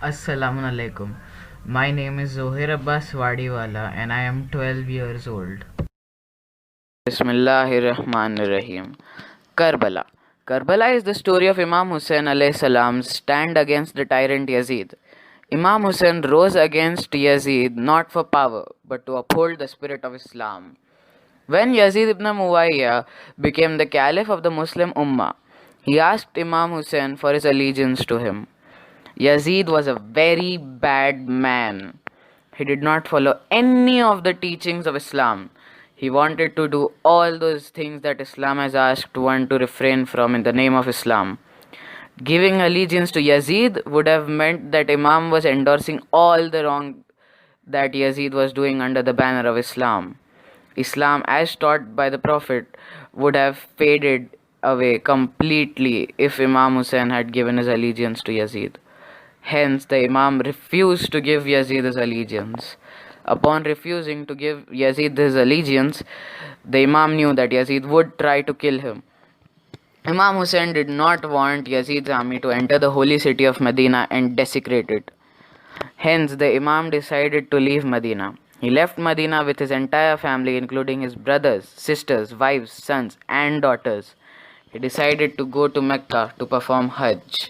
Assalamu alaikum. My name is Zohair Abbas Wadiwala and I am 12 years old. Bismillahirrahmanirrahim. Karbala. Karbala is the story of Imam Hussein alayhi salam's stand against the tyrant Yazid. Imam Hussein rose against Yazid not for power but to uphold the spirit of Islam. When Yazid ibn Muawiyah became the caliph of the Muslim Ummah, he asked Imam Hussein for his allegiance to him. Yazid was a very bad man. He did not follow any of the teachings of Islam. He wanted to do all those things that Islam has asked one to refrain from in the name of Islam. Giving allegiance to Yazid would have meant that Imam was endorsing all the wrong that Yazid was doing under the banner of Islam. Islam, as taught by the Prophet, would have faded away completely if Imam Hussein had given his allegiance to Yazid. Hence, the Imam refused to give Yazid his allegiance. Upon refusing to give Yazid his allegiance, the Imam knew that Yazid would try to kill him. Imam Hussein did not want Yazid's army to enter the holy city of Medina and desecrate it. Hence, the Imam decided to leave Medina. He left Medina with his entire family, including his brothers, sisters, wives, sons, and daughters. He decided to go to Mecca to perform Hajj.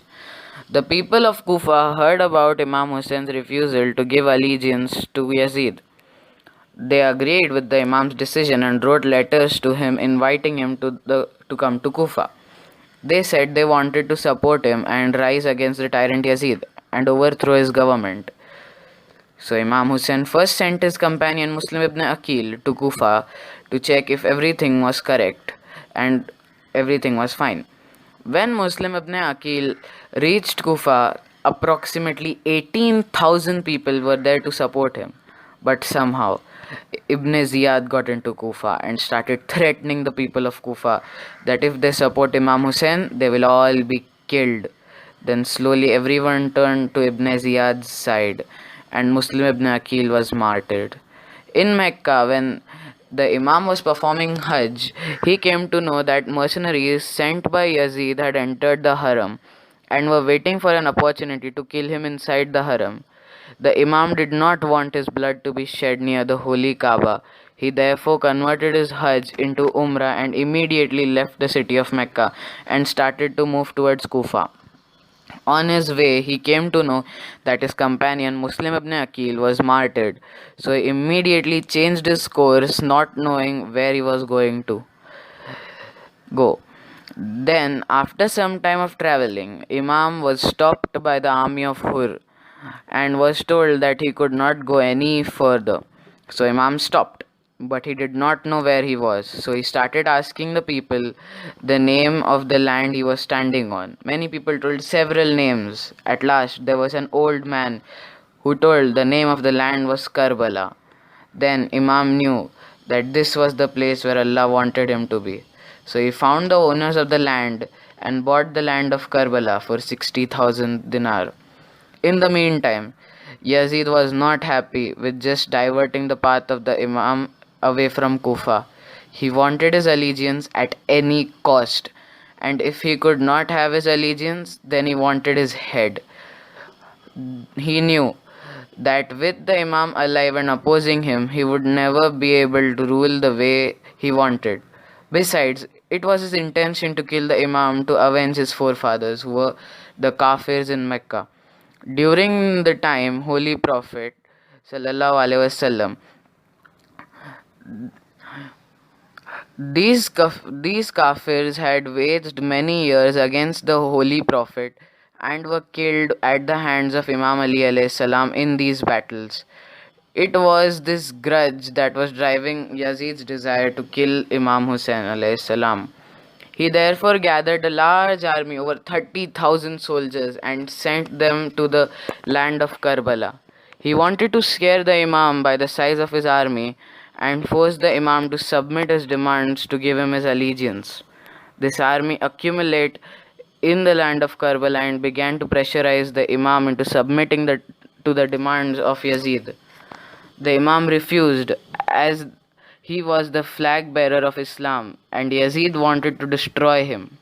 The people of Kufa heard about Imam Hussein's refusal to give allegiance to Yazid. They agreed with the Imam's decision and wrote letters to him inviting him to come to Kufa. They said they wanted to support him and rise against the tyrant Yazid and overthrow his government. So Imam Hussein first sent his companion Muslim ibn Aqil to Kufa to check if everything was correct and everything was fine. When Muslim ibn Aqil reached Kufa, approximately 18,000 people were there to support him. But somehow, Ibn Ziyad got into Kufa and started threatening the people of Kufa that if they support Imam Hussein, they will all be killed. Then slowly everyone turned to Ibn Ziyad's side and Muslim ibn Aqil was martyred. In Mecca, when the Imam was performing Hajj, he came to know that mercenaries sent by Yazid had entered the Haram and were waiting for an opportunity to kill him inside the Haram. The Imam did not want his blood to be shed near the holy Kaaba. He therefore converted his Hajj into Umrah and immediately left the city of Mecca and started to move towards Kufa. On his way, he came to know that his companion Muslim ibn Aqil was martyred, so he immediately changed his course, not knowing where he was going to go. Then, after some time of traveling, Imam was stopped by the army of Hur and was told that he could not go any further. So Imam stopped, but he did not know where he was. So he started asking the people the name of the land he was standing on. Many people told several names. At last, there was an old man who told the name of the land was Karbala. Then Imam knew that this was the place where Allah wanted him to be. So he found the owners of the land and bought the land of Karbala for 60,000 dinar. In the meantime, Yazid was not happy with just diverting the path of the Imam away from Kufa. He wanted his allegiance at any cost, and if he could not have his allegiance, then he wanted his head. He knew that with the Imam alive and opposing him, he would never be able to rule the way he wanted. Besides, it was his intention to kill the Imam to avenge his forefathers, who were the Kafirs in Mecca. During the time Holy Prophet Sallallahu Alaihi Wasallam, these Kafirs had waged many years against the Holy Prophet and were killed at the hands of Imam Ali alayhi salam in these battles. It was this grudge that was driving Yazid's desire to kill Imam Hussein alayhi salam. He therefore gathered a large army, over 30,000 soldiers, and sent them to the land of Karbala. He wanted to scare the Imam by the size of his army and force the Imam to submit his demands to give him his allegiance. This army accumulated in the land of Karbala and began to pressurize the Imam into submitting to the demands of Yazid. The Imam refused, as he was the flag bearer of Islam and Yazid wanted to destroy him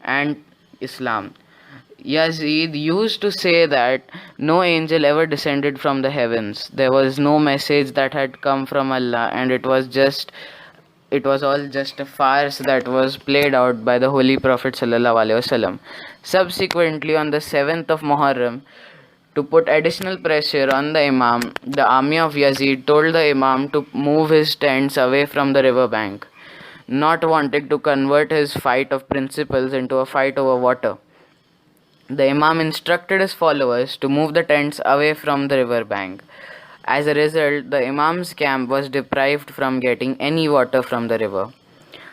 and Islam. Yazid used to say that no angel ever descended from the heavens. There was no message that had come from Allah, and it was all just a farce that was played out by the Holy Prophet sallallahu alaihi wasallam. Subsequently, on the 7th of Muharram, to put additional pressure on the Imam, the army of Yazid told the Imam to move his tents away from the river bank, not wanting to convert his fight of principles into a fight over water. The Imam instructed his followers to move the tents away from the river bank. As a result, the Imam's camp was deprived from getting any water from the river.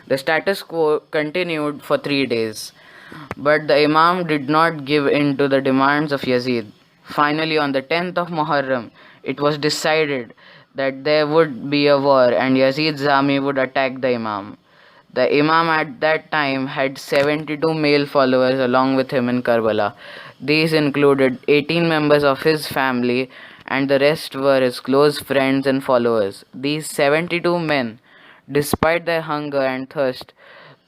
The status quo continued for 3 days, but the Imam did not give in to the demands of Yazid. Finally, on the 10th of Muharram, it was decided that there would be a war and Yazid's army would attack the Imam. The Imam at that time had 72 male followers along with him in Karbala. These included 18 members of his family and the rest were his close friends and followers. These 72 men, despite their hunger and thirst,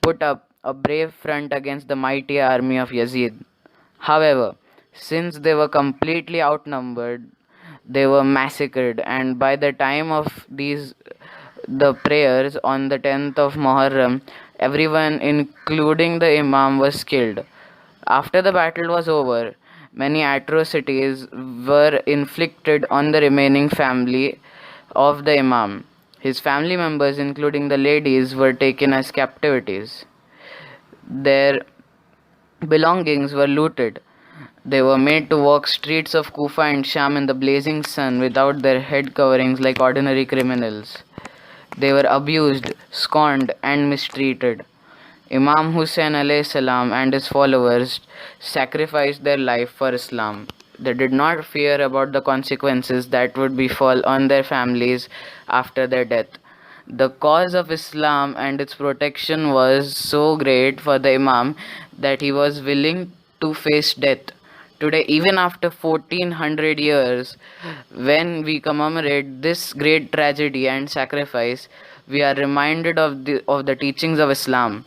put up a brave front against the mighty army of Yazid. However, since they were completely outnumbered, they were massacred, and by the time of the prayers on the 10th of Muharram, everyone, including the Imam, was killed. After the battle was over, many atrocities were inflicted on the remaining family of the Imam. His family members, including the ladies, were taken as captives. Their belongings were looted. They were made to walk streets of Kufa and Sham in the blazing sun without their head coverings like ordinary criminals. They were abused, scorned, and mistreated. Imam Hussein alayhi salam and his followers sacrificed their life for Islam. They did not fear about the consequences that would befall on their families after their death. The cause of Islam and its protection was so great for the Imam that he was willing to face death. Today, even after 1400 years, when we commemorate this great tragedy and sacrifice, we are reminded of the teachings of Islam.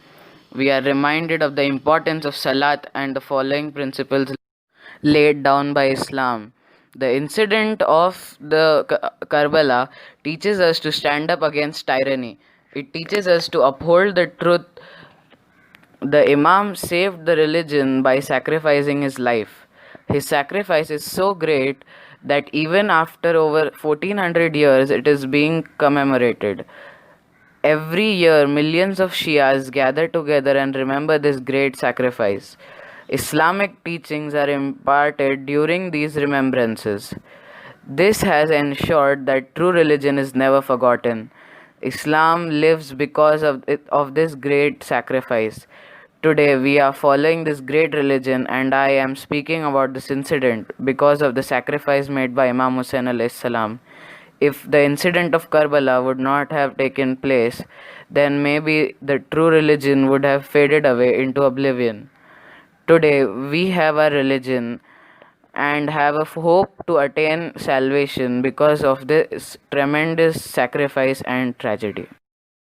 We are reminded of the importance of Salat and the following principles laid down by Islam. The incident of the Karbala teaches us to stand up against tyranny. It teaches us to uphold the truth. The Imam saved the religion by sacrificing his life. His sacrifice is so great that even after over 1400 years it is being commemorated. Every year, millions of Shias gather together and remember this great sacrifice. Islamic teachings are imparted during these remembrances. This has ensured that true religion is never forgotten. Islam lives because of this great sacrifice. Today we are following this great religion, and I am speaking about this incident because of the sacrifice made by Imam Hussein alayhi salam. If the incident of Karbala would not have taken place, then maybe the true religion would have faded away into oblivion. Today we have a religion and have a hope to attain salvation because of this tremendous sacrifice and tragedy.